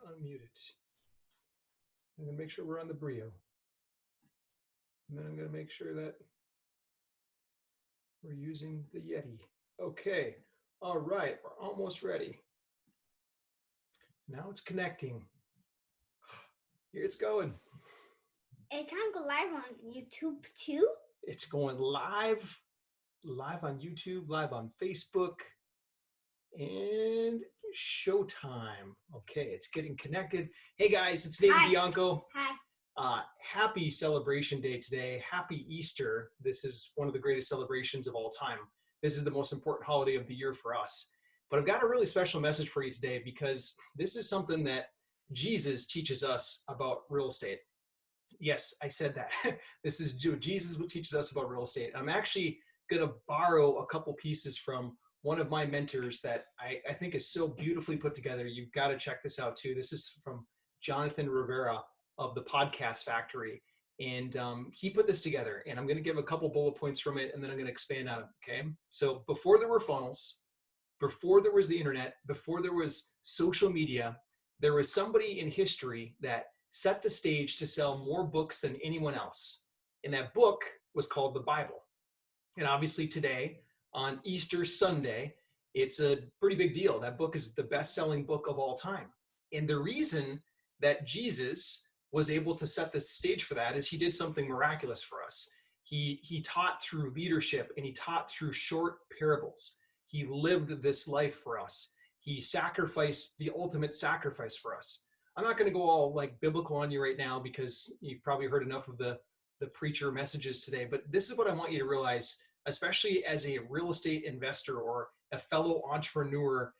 unmute it. I'm going to make sure we're on the Brio. And then I'm going to make sure that we're using the Yeti. Okay. All right. We're almost ready. Now it's connecting. Here it's going. It can go live on YouTube too? It's going live on YouTube, live on Facebook, and Showtime. Okay, it's getting connected. Hey guys, it's David Bianco. Hi. Happy Celebration Day today. Happy Easter. This is one of the greatest celebrations of all time. This is the most important holiday of the year for us. But I've got a really special message for you today because this is something that Jesus teaches us about real estate. Yes, I said that. This is Jesus what teaches us about real estate. I'm actually going to borrow a couple pieces from one of my mentors that I think is so beautifully put together. You've got to check this out too. This is from Jonathan Rivera of the Podcast Factory. And he put this together, and I'm going to give a couple bullet points from it, and then I'm going to expand on it, okay? So before there were funnels, before there was the internet, before there was social media, there was somebody in history that set the stage to sell more books than anyone else. And that book was called the Bible. And obviously today, on Easter Sunday, it's a pretty big deal. That book is the best-selling book of all time. And the reason that Jesus was able to set the stage for that is he did something miraculous for us. He taught through leadership, and he taught through short parables. He lived this life for us. He sacrificed the ultimate sacrifice for us. I'm not going to go all like biblical on you right now because you've probably heard enough of the preacher messages today, but this is what I want you to realize, especially as a real estate investor or a fellow entrepreneur,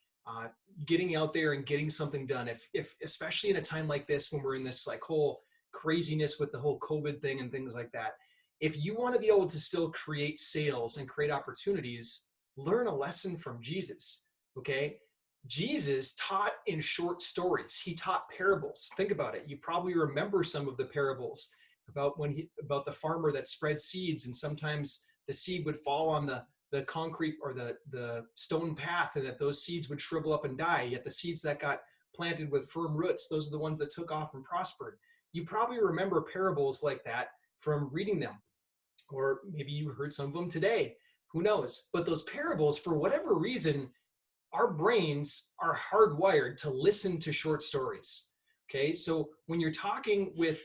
getting out there and getting something done. If especially in a time like this, when we're in this like whole craziness with the whole COVID thing and things like that, if you want to be able to still create sales and create opportunities, learn a lesson from Jesus, okay? Jesus taught in short stories. He taught parables. Think about it. You probably remember some of the parables about about the farmer that spread seeds, and sometimes the seed would fall on the concrete or the stone path, and that those seeds would shrivel up and die. Yet the seeds that got planted with firm roots, those are the ones that took off and prospered. You probably remember parables like that from reading them, or maybe you heard some of them today. Who knows? But those parables, for whatever reason, our brains are hardwired to listen to short stories. Okay, so when you're talking with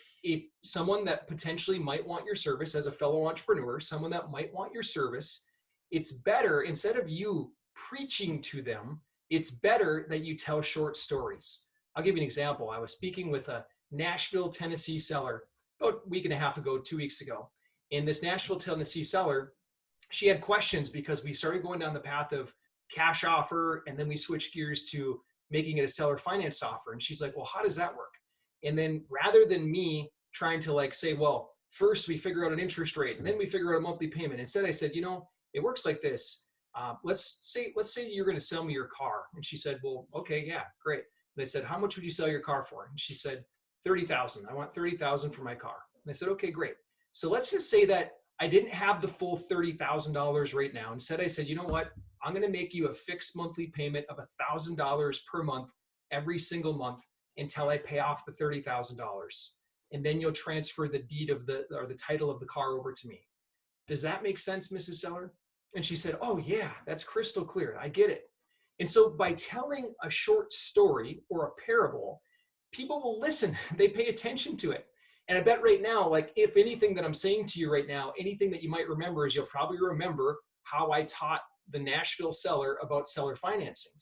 someone that potentially might want your service as a fellow entrepreneur, someone that might want your service, it's better, instead of you preaching to them, it's better that you tell short stories. I'll give you an example. I was speaking with a Nashville, Tennessee seller about a week and a half ago, 2 weeks ago. And this Nashville, Tennessee seller, she had questions because we started going down the path of cash offer, and then we switched gears to making it a seller finance offer. And she's like, well, how does that work? And then rather than me trying to like say, well, first we figure out an interest rate and then we figure out a monthly payment, instead I said, it works like this. Let's say you're going to sell me your car. And she said, well, okay, yeah, great. And I said, how much would you sell your car for? And she said, 30,000. I want 30,000 for my car. And I said, okay, great. So let's just say that I didn't have the full $30,000 right now. Instead, I said, you know what? I'm going to make you a fixed monthly payment of $1,000 per month every single month until I pay off the $30,000. And then you'll transfer the deed of the title of the car over to me. Does that make sense, Mrs. Seller? And she said, oh yeah, that's crystal clear. I get it. And so by telling a short story or a parable, people will listen. They pay attention to it. And I bet right now, like if anything that I'm saying to you right now, anything that you might remember is you'll probably remember how I taught the Nashville seller about seller financing.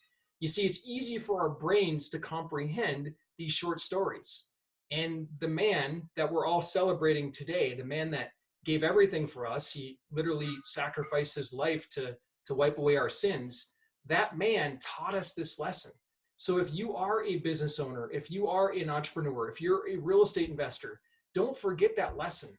You see, it's easy for our brains to comprehend these short stories. And the man that we're all celebrating today, the man that gave everything for us, he literally sacrificed his life to wipe away our sins, that man taught us this lesson. So if you are a business owner, if you are an entrepreneur, if you're a real estate investor, don't forget that lesson.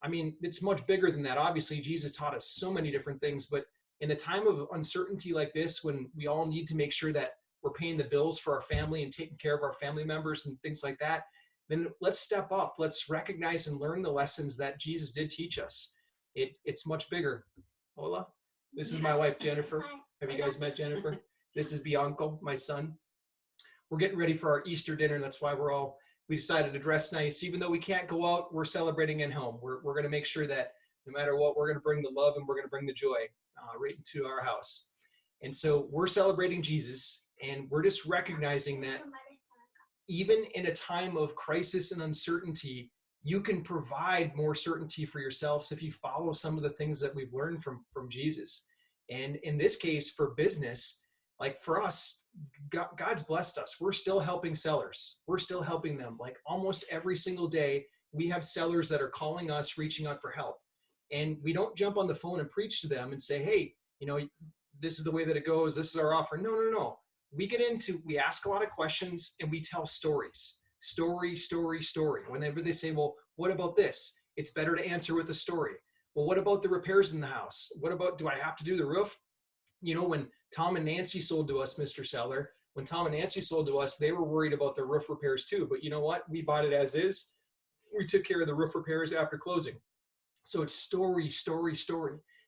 I mean, it's much bigger than that. Obviously, Jesus taught us so many different things, but in the time of uncertainty like this, when we all need to make sure that we're paying the bills for our family and taking care of our family members and things like that, then let's step up. Let's recognize and learn the lessons that Jesus did teach us. It's much bigger. Hola, this is my wife, Jennifer. Have you guys met Jennifer? This is Bianco, my son. we're getting ready for our Easter dinner. That's why we decided to dress nice. Even though we can't go out, we're celebrating at home. We're going to make sure that no matter what, we're going to bring the love and we're going to bring the joy right into our house. And so we're celebrating Jesus, and we're just recognizing that even in a time of crisis and uncertainty, you can provide more certainty for yourselves if you follow some of the things that we've learned from Jesus. And in this case, for business, like for us, God's blessed us. We're still helping sellers. We're still helping them. Like almost every single day, we have sellers that are calling us, reaching out for help. And we don't jump on the phone and preach to them and say, hey, this is the way that it goes. This is our offer. No. We ask a lot of questions and we tell stories. Story. Whenever they say, well, what about this? It's better to answer with a story. Well, what about the repairs in the house? What about, do I have to do the roof? When Tom and Nancy sold to us, Mr. Seller, when Tom and Nancy sold to us, they were worried about the roof repairs too. But you know what? We bought it as is. We took care of the roof repairs after closing. So it's story.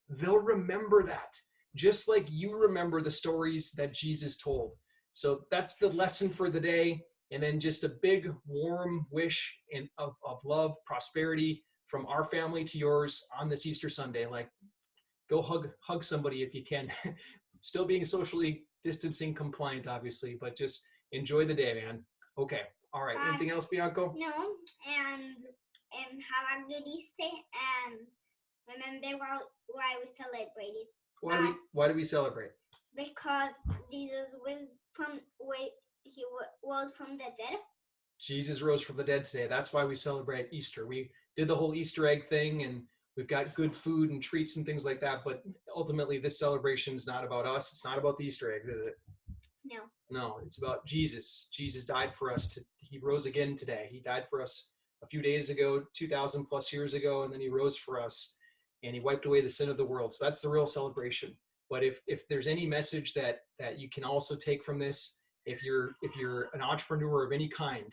They'll remember that, just like you remember the stories that Jesus told. So that's the lesson for the day. And then just a big warm wish of love, prosperity from our family to yours on this Easter Sunday. Like, go hug somebody if you can. Still being socially distancing compliant, obviously, but just enjoy the day, man. Okay. All right. Anything else, Bianco? No. And have a good Easter. And remember why we celebrated. Why do we celebrate? Because Jesus rose from the dead. Jesus rose from the dead today. That's why we celebrate Easter. We did the whole Easter egg thing, and we've got good food and treats and things like that. But ultimately, this celebration is not about us. It's not about the Easter eggs, is it? No, it's about Jesus. Jesus died for us. He rose again today. He died for us a few days ago, 2,000 plus years ago, and then he rose for us, and he wiped away the sin of the world. So that's the real celebration. But if there's any message that you can also take from this, if you're an entrepreneur of any kind,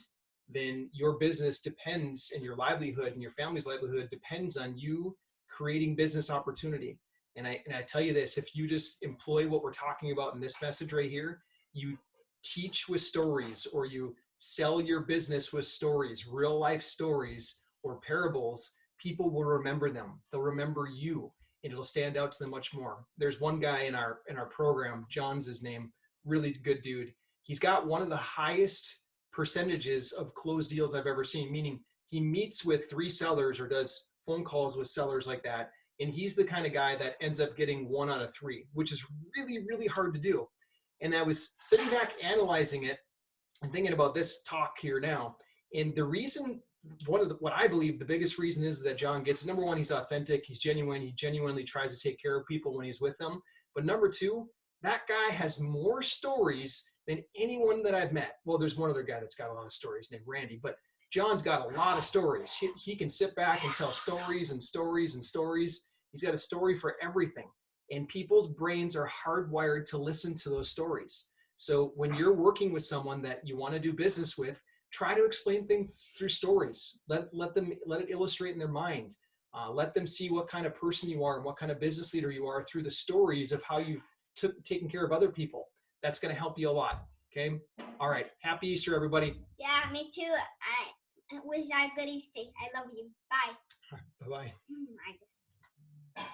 then your business depends, and your livelihood and your family's livelihood depends on you creating business opportunity. And I tell you this, if you just employ what we're talking about in this message right here, you teach with stories, or you sell your business with stories, real life stories or parables, people will remember them. They'll remember you, and it'll stand out to them much more. There's one guy in our program, John's his name, really good dude. He's got one of the highest percentages of closed deals I've ever seen, meaning he meets with 3 sellers or does phone calls with sellers like that. And he's the kind of guy that ends up getting 1 out of 3, which is really, really hard to do. And I was sitting back analyzing it and thinking about this talk here now. And the reason, what I believe the biggest reason is that John gets it. Number 1, he's authentic. He's genuine. He genuinely tries to take care of people when he's with them. But number 2, that guy has more stories than anyone that I've met. Well, there's one other guy that's got a lot of stories named Randy, but John's got a lot of stories. He can sit back and tell stories and stories and stories. He's got a story for everything. And people's brains are hardwired to listen to those stories. So when you're working with someone that you want to do business with, try to explain things through stories. Let it illustrate in their mind. Let them see what kind of person you are and what kind of business leader you are through the stories of how you've taken care of other people. That's going to help you a lot. Okay. All right. Happy Easter, everybody. Yeah, me too. I wish I could Easter. I love you. Bye. Bye-bye. I just.